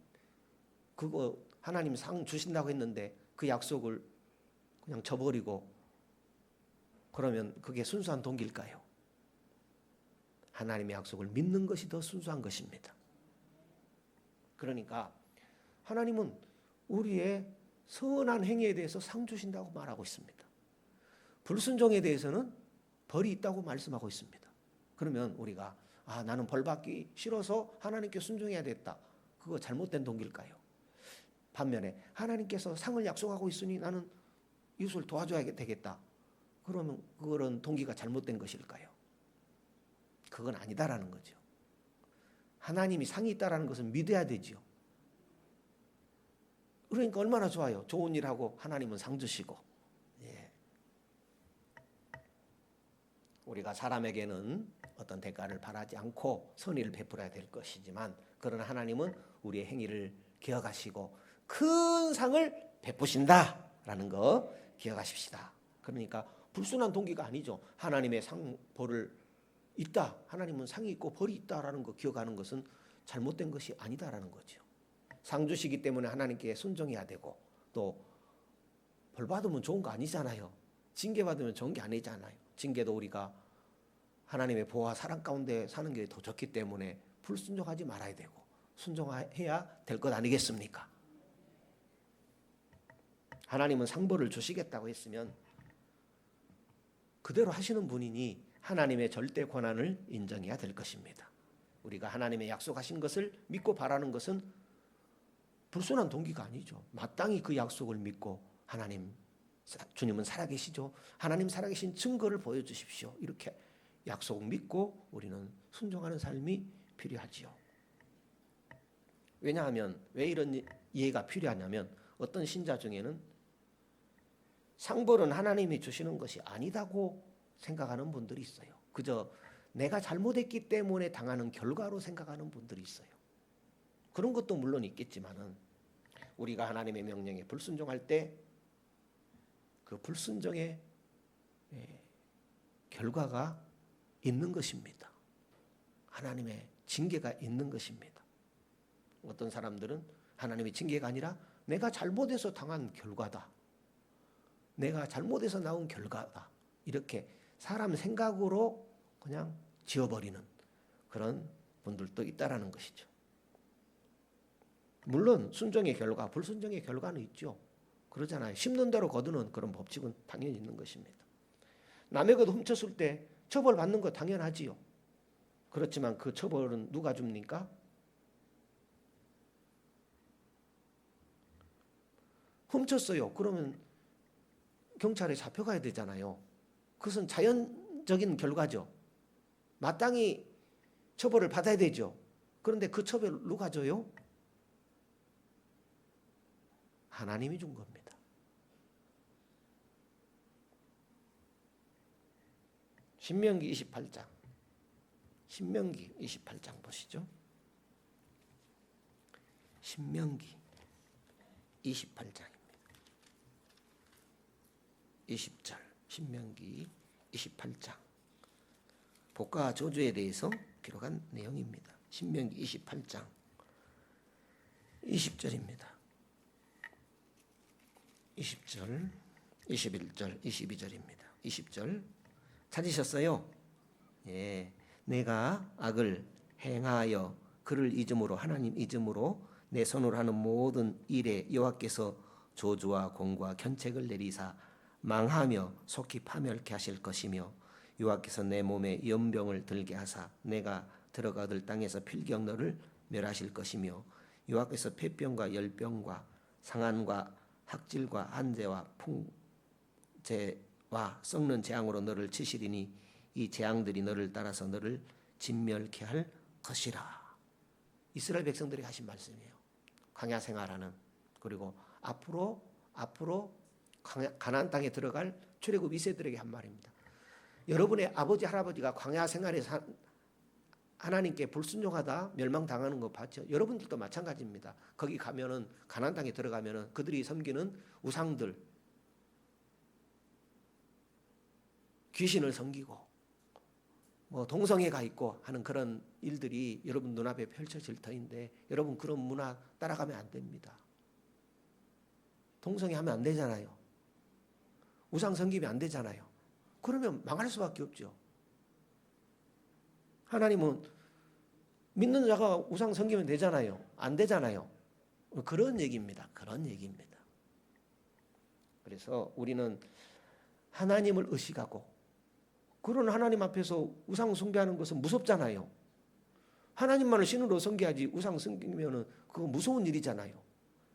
그거 하나님 상 주신다고 했는데 그 약속을 그냥 저버리고 그러면 그게 순수한 동기일까요? 하나님의 약속을 믿는 것이 더 순수한 것입니다. 그러니까 하나님은 우리의 선한 행위에 대해서 상 주신다고 말하고 있습니다. 불순종에 대해서는 벌이 있다고 말씀하고 있습니다. 그러면 우리가 나는 벌 받기 싫어서 하나님께 순종해야 됐다. 그거 잘못된 동기일까요? 반면에 하나님께서 상을 약속하고 있으니 나는 이웃을 도와줘야 되겠다. 그러면 그런 동기가 잘못된 것일까요? 그건 아니다라는 거죠. 하나님이 상이 있다라는 것은 믿어야 되지요. 그러니까 얼마나 좋아요. 좋은 일하고 하나님은 상 주시고. 예. 우리가 사람에게는 어떤 대가를 바라지 않고 선의를 베풀어야 될 것이지만 그러나 하나님은 우리의 행위를 기억하시고 큰 상을 베푸신다라는 거 기억하십시다. 그러니까 불순한 동기가 아니죠. 하나님의 상 벌을 있다. 하나님은 상이 있고 벌이 있다라는 거 기억하는 것은 잘못된 것이 아니다라는 거죠. 상 주시기 때문에 하나님께 순종해야 되고 또 벌 받으면 좋은 거 아니잖아요. 징계 받으면 좋은 게 아니잖아요. 징계도 우리가 하나님의 보호와 사랑 가운데 사는 게 더 좋기 때문에 불순종하지 말아야 되고 순종해야 될 것 아니겠습니까? 하나님은 상벌을 주시겠다고 했으면 그대로 하시는 분이니 하나님의 절대 권한을 인정해야 될 것입니다. 우리가 하나님의 약속하신 것을 믿고 바라는 것은 불순한 동기가 아니죠. 마땅히 그 약속을 믿고 하나님, 주님은 살아계시죠. 하나님 살아계신 증거를 보여주십시오. 이렇게 약속 믿고 우리는 순종하는 삶이 필요하지요. 왜냐하면 왜 이런 이해가 필요하냐면 어떤 신자 중에는 상벌은 하나님이 주시는 것이 아니다고 생각하는 분들이 있어요. 그저 내가 잘못했기 때문에 당하는 결과로 생각하는 분들이 있어요. 그런 것도 물론 있겠지만은 우리가 하나님의 명령에 불순종할 때 그 불순종의 결과가 있는 것입니다. 하나님의 징계가 있는 것입니다. 어떤 사람들은 하나님의 징계가 아니라 내가 잘못해서 당한 결과다. 내가 잘못해서 나온 결과다. 이렇게 사람 생각으로 그냥 지어버리는 그런 분들도 있다라는 것이죠. 물론 순종의 결과, 불순종의 결과는 있죠. 그러잖아요. 심는 대로 거두는 그런 법칙은 당연히 있는 것입니다. 남의 것 훔쳤을 때 처벌받는 거 당연하지요. 그렇지만 그 처벌은 누가 줍니까? 훔쳤어요. 그러면 경찰에 잡혀가야 되잖아요. 그것은 자연적인 결과죠. 마땅히 처벌을 받아야 되죠. 그런데 그 처벌을 누가 줘요? 하나님이 준 겁니다. 신명기 28장. 신명기 28장 보시죠. 신명기 28장입니다. 20절. 신명기 28장. 복과 저주에 대해서 기록한 내용입니다. 신명기 28장 20절입니다. 20절, 21절, 22절입니다. 20절 찾으셨어요? 예, 내가 악을 행하여 그를 잊음으로 하나님 잊음으로 내 손으로 하는 모든 일에 여호와께서 저주와 공과 견책을 내리사 망하며 속히 파멸케 하실 것이며 여호와께서 내 몸에 연병을 들게 하사 내가 들어가들 땅에서 필경너를 멸하실 것이며 여호와께서 폐병과 열병과 상한과 학질과 한재와 풍재와 썩는 재앙으로 너를 치시리니 이 재앙들이 너를 따라서 너를 진멸케 할 것이라. 이스라엘 백성들이 하신 말씀이에요. 광야 생활하는, 그리고 앞으로 가나안 땅에 들어갈 출애굽 2세들에게 한 말입니다. 여러분의 아버지 할아버지가 광야 생활에서 하나님께 불순종하다 멸망당하는 거 봤죠? 여러분들도 마찬가지입니다. 거기 가면은 가나안 땅에 들어가면은 그들이 섬기는 우상들, 귀신을 섬기고 뭐 동성애가 있고 하는 그런 일들이 여러분 눈앞에 펼쳐질 터인데 여러분 그런 문화 따라가면 안 됩니다. 동성애하면 안 되잖아요. 우상 섬기면 안 되잖아요. 그러면 망할 수밖에 없죠. 하나님은 믿는 자가 우상 섬기면 되잖아요. 안 되잖아요. 그런 얘기입니다. 그런 얘기입니다. 그래서 우리는 하나님을 의식하고 그런 하나님 앞에서 우상 숭배하는 것은 무섭잖아요. 하나님만을 신으로 섬겨야지 우상 섬기면은 그거 무서운 일이잖아요.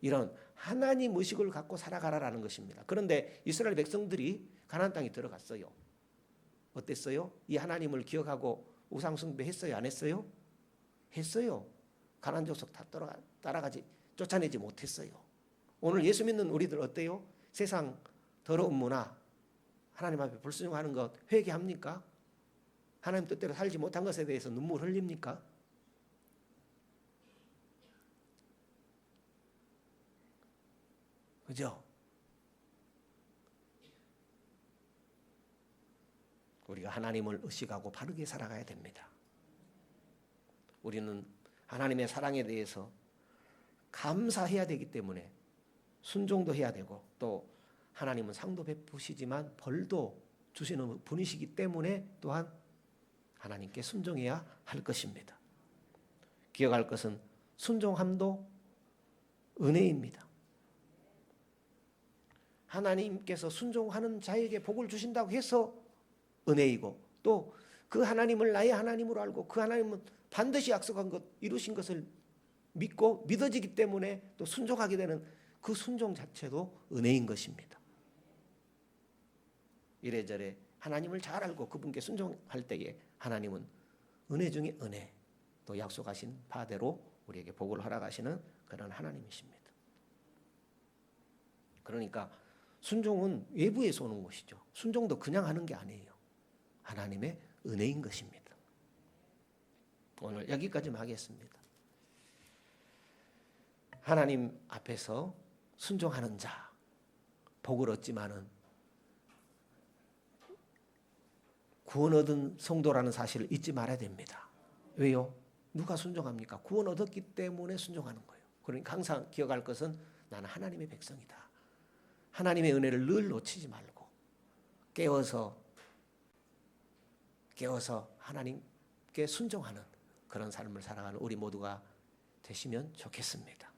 이런 하나님 의식을 갖고 살아가라라는 것입니다. 그런데 이스라엘 백성들이 가나안 땅에 들어갔어요. 어땠어요? 이 하나님을 기억하고 우상 숭배했어요? 안 했어요? 했어요. 가나안 족속 다 따라가지 쫓아내지 못했어요. 오늘 예수 믿는 우리들 어때요? 세상 더러운 문화, 하나님 앞에 불순종하는 것 회개합니까? 하나님 뜻대로 살지 못한 것에 대해서 눈물 흘립니까? 그죠? 우리가 하나님을 의식하고 바르게 살아가야 됩니다. 우리는 하나님의 사랑에 대해서 감사해야 되기 때문에 순종도 해야 되고 또 하나님은 상도 베푸시지만 벌도 주시는 분이시기 때문에 또한 하나님께 순종해야 할 것입니다. 기억할 것은 순종함도 은혜입니다. 하나님께서 순종하는 자에게 복을 주신다고 해서 은혜이고 또 그 하나님을 나의 하나님으로 알고 그 하나님은 반드시 약속한 것 이루신 것을 믿고 믿어지기 때문에 또 순종하게 되는 그 순종 자체도 은혜인 것입니다. 이래저래 하나님을 잘 알고 그분께 순종할 때에 하나님은 은혜 중에 은혜, 또 약속하신 바대로 우리에게 복을 허락하시는 그런 하나님이십니다. 그러니까 순종은 외부에서 오는 것이죠. 순종도 그냥 하는 게 아니에요. 하나님의 은혜인 것입니다. 오늘 여기까지만 하겠습니다. 하나님 앞에서 순종하는 자, 복을 얻지만은 구원 얻은 성도라는 사실을 잊지 말아야 됩니다. 왜요? 누가 순종합니까? 구원 얻었기 때문에 순종하는 거예요. 그러니까 항상 기억할 것은 나는 하나님의 백성이다. 하나님의 은혜를 늘 놓치지 말고 깨워서 하나님께 순종하는 그런 삶을 살아가는 우리 모두가 되시면 좋겠습니다.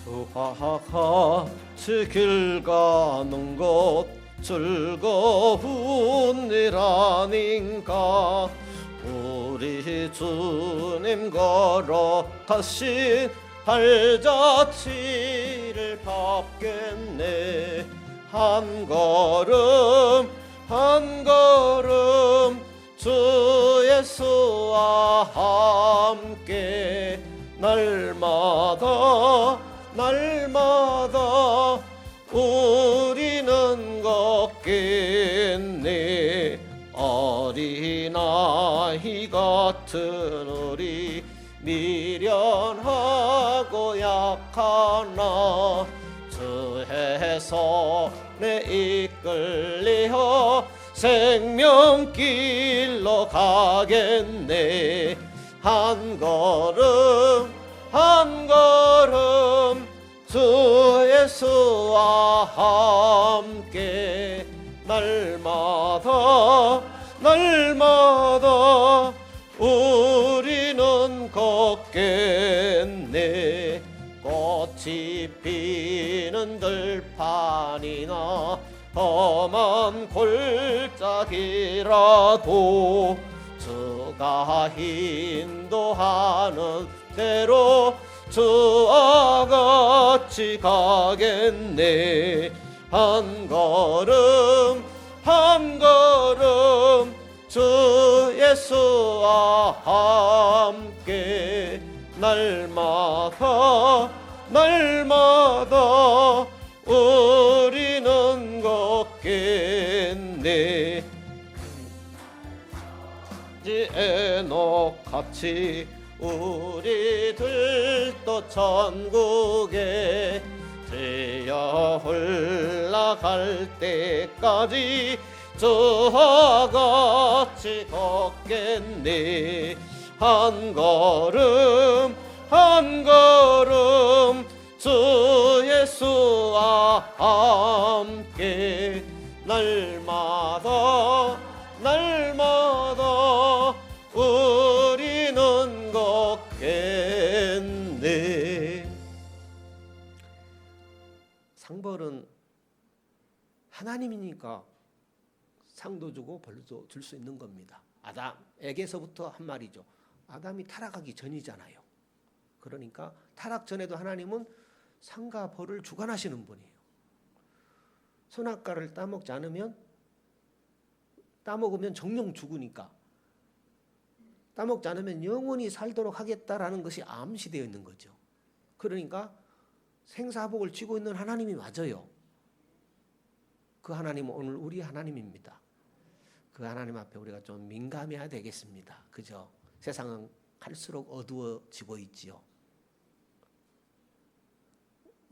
수화같이 길 가는 것 즐거운 일 아닌가. 우리 주님 걸어가신 발자취를 밟겠네. 한 걸음 한 걸음 주 예수와 함께 날마다 날마다 우리는 걷겠네. 어린아이 같은 우리 미련하고 약하나 주의 손에 이끌려 생명길로 가겠네. 한 걸음 한 걸음 주 예수와 함께 날마다 날마다 우리는 걷겠네. 꽃이 피는 들판이나 험한 골짜기라도 주가 인도하는 대로 주와 같이 가겠네. 한 걸음 한 걸음 주 예수와 함께 날마다 날마다 우리는 걷겠네. 에녹같이 우리들도 천국에 되어 올라갈 때까지 주와 같이 걷겠네. 한 걸음 한 걸음 주 예수와 함께 날마다 날마다 우리는 걷겠네. 상벌은 하나님이니까 상도 주고 벌도 줄 수 있는 겁니다. 아담에게서부터 한 말이죠. 아담이 타락하기 전이잖아요. 그러니까 타락 전에도 하나님은 상과 벌을 주관하시는 분이에요. 선악과를 따먹으면 정령 죽으니까 따먹지 않으면 영원히 살도록 하겠다라는 것이 암시되어 있는 거죠. 그러니까 생사복을 쥐고 있는 하나님이 맞아요. 그 하나님은 오늘 우리 하나님입니다. 그 하나님 앞에 우리가 좀 민감해야 되겠습니다. 그죠? 세상은 갈수록 어두워지고 있지요.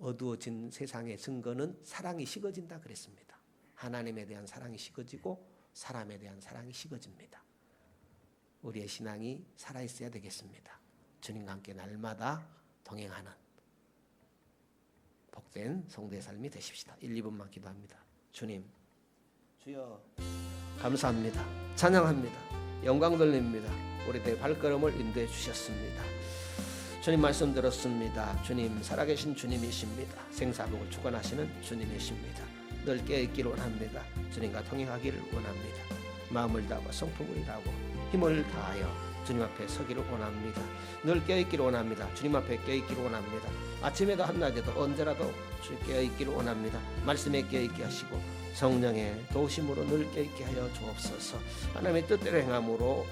어두워진 세상의 증거는 사랑이 식어진다 그랬습니다. 하나님에 대한 사랑이 식어지고 사람에 대한 사랑이 식어집니다. 우리의 신앙이 살아있어야 되겠습니다. 주님과 함께 날마다 동행하는 복된 성도의 삶이 되십시다. 1, 2분만 기도합니다. 주님, 주여 감사합니다. 찬양합니다. 영광 돌립니다. 우리들의 발걸음을 인도해 주셨습니다. 주님 말씀 들었습니다. 주님 살아계신 주님이십니다. 생사복을 주관하시는 주님이십니다. 늘 깨어있기를 원합니다. 주님과 동행하기를 원합니다. 마음을 다하고 성품을 다하고 힘을 다하여 주님 앞에 서기를 원합니다. 늘 깨어있기를 원합니다. 주님 앞에 깨어있기를 원합니다. 아침에도 한낮에도 언제라도 깨어있기를 원합니다. 말씀에 깨어있게 하시고 성령의 도우심으로 늘 깨어있게 하여 주옵소서. 하나님의 뜻대로 행함으로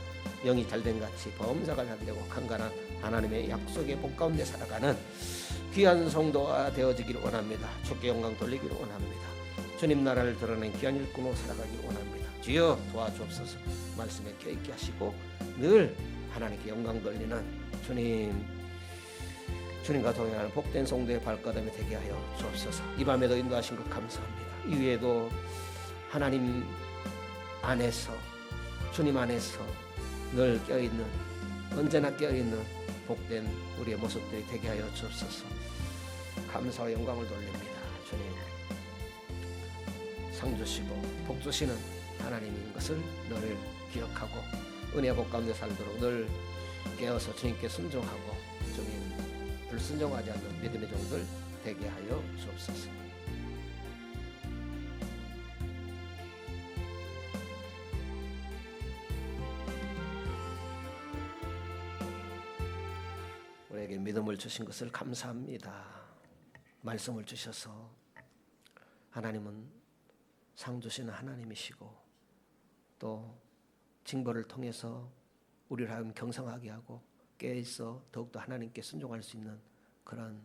영이 잘된 같이 범사가 잘되고 강간한 하나님의 약속의 복 가운데 살아가는 귀한 성도가 되어지기를 원합니다. 주께 영광 돌리기를 원합니다. 주님 나라를 드러낸 귀한 일꾼으로 살아가기를 원합니다. 주여 도와주옵소서. 말씀에 껴있게 하시고 늘 하나님께 영광 돌리는 주님과 동행하는 복된 성도의 발걸음이 되게 하여 주옵소서. 이 밤에도 인도하신 것 감사합니다. 이후에도 하나님 안에서 주님 안에서 늘 껴있는 언제나 껴있는 복된 우리의 모습들이 되게 하여 주옵소서. 감사와 영광을 돌립니다. 주님 상 주시고 복 주시는 하나님인 것을 늘 기억하고 은혜와 복 가운데 살도록 늘 깨어서 주님께 순종하고 주님 불순종하지 않는 믿음의 종들 되게 하여 주옵소서. 우리에게 믿음을 주신 것을 감사합니다. 말씀을 주셔서 하나님은 상 주시는 하나님이시고 또 징벌을 통해서 우리를 하여금 경성하게 하고 깨어있어 더욱더 하나님께 순종할 수 있는 그런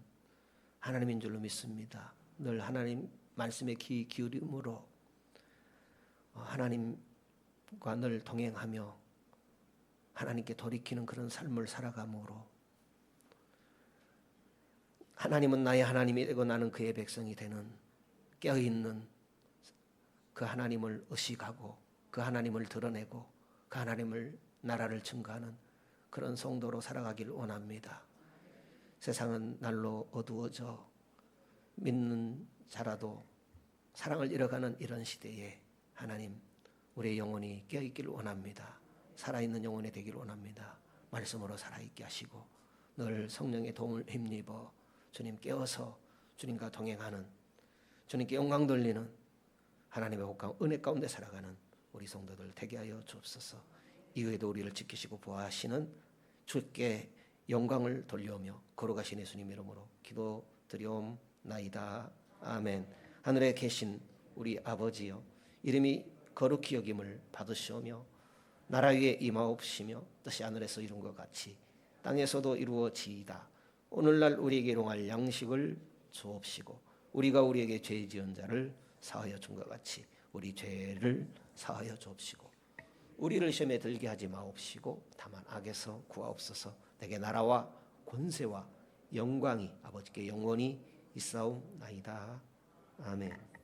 하나님인 줄로 믿습니다. 늘 하나님 말씀에 귀 기울임으로 하나님과 늘 동행하며 하나님께 돌이키는 그런 삶을 살아감으로 하나님은 나의 하나님이 되고 나는 그의 백성이 되는 깨어있는 그 하나님을 의식하고 그 하나님을 드러내고 그 하나님을 나라를 증거하는 그런 성도로 살아가길 원합니다. 세상은 날로 어두워져 믿는 자라도 사랑을 잃어가는 이런 시대에 하나님 우리의 영혼이 깨어있기를 원합니다. 살아있는 영혼이 되기를 원합니다. 말씀으로 살아있게 하시고 늘 성령의 도움을 힘입어 주님 깨어서 주님과 동행하는 주님께 영광 돌리는 하나님의 복과 은혜 가운데 살아가는 우리 성도들 되게 하여 주옵소서. 이후에도 우리를 지키시고 보호하시는 주께 영광을 돌려오며 걸어가신 예수님 이름으로 기도드리옵나이다. 아멘. 하늘에 계신 우리 아버지여, 이름이 거룩히 여김을 받으시오며 나라 위에 임하옵시며 뜻이 하늘에서 이룬 것 같이 땅에서도 이루어지이다. 오늘날 우리에게 일용할 양식을 주옵시고 우리가 우리에게 죄 지은 자를 사하여 준 것 같이 우리 죄를 사하여 주옵시고 우리를 시험에 들게 하지 마옵시고 다만 악에서 구하옵소서. 내게 나라와 권세와 영광이 아버지께 영원히 있사옵나이다. 아멘.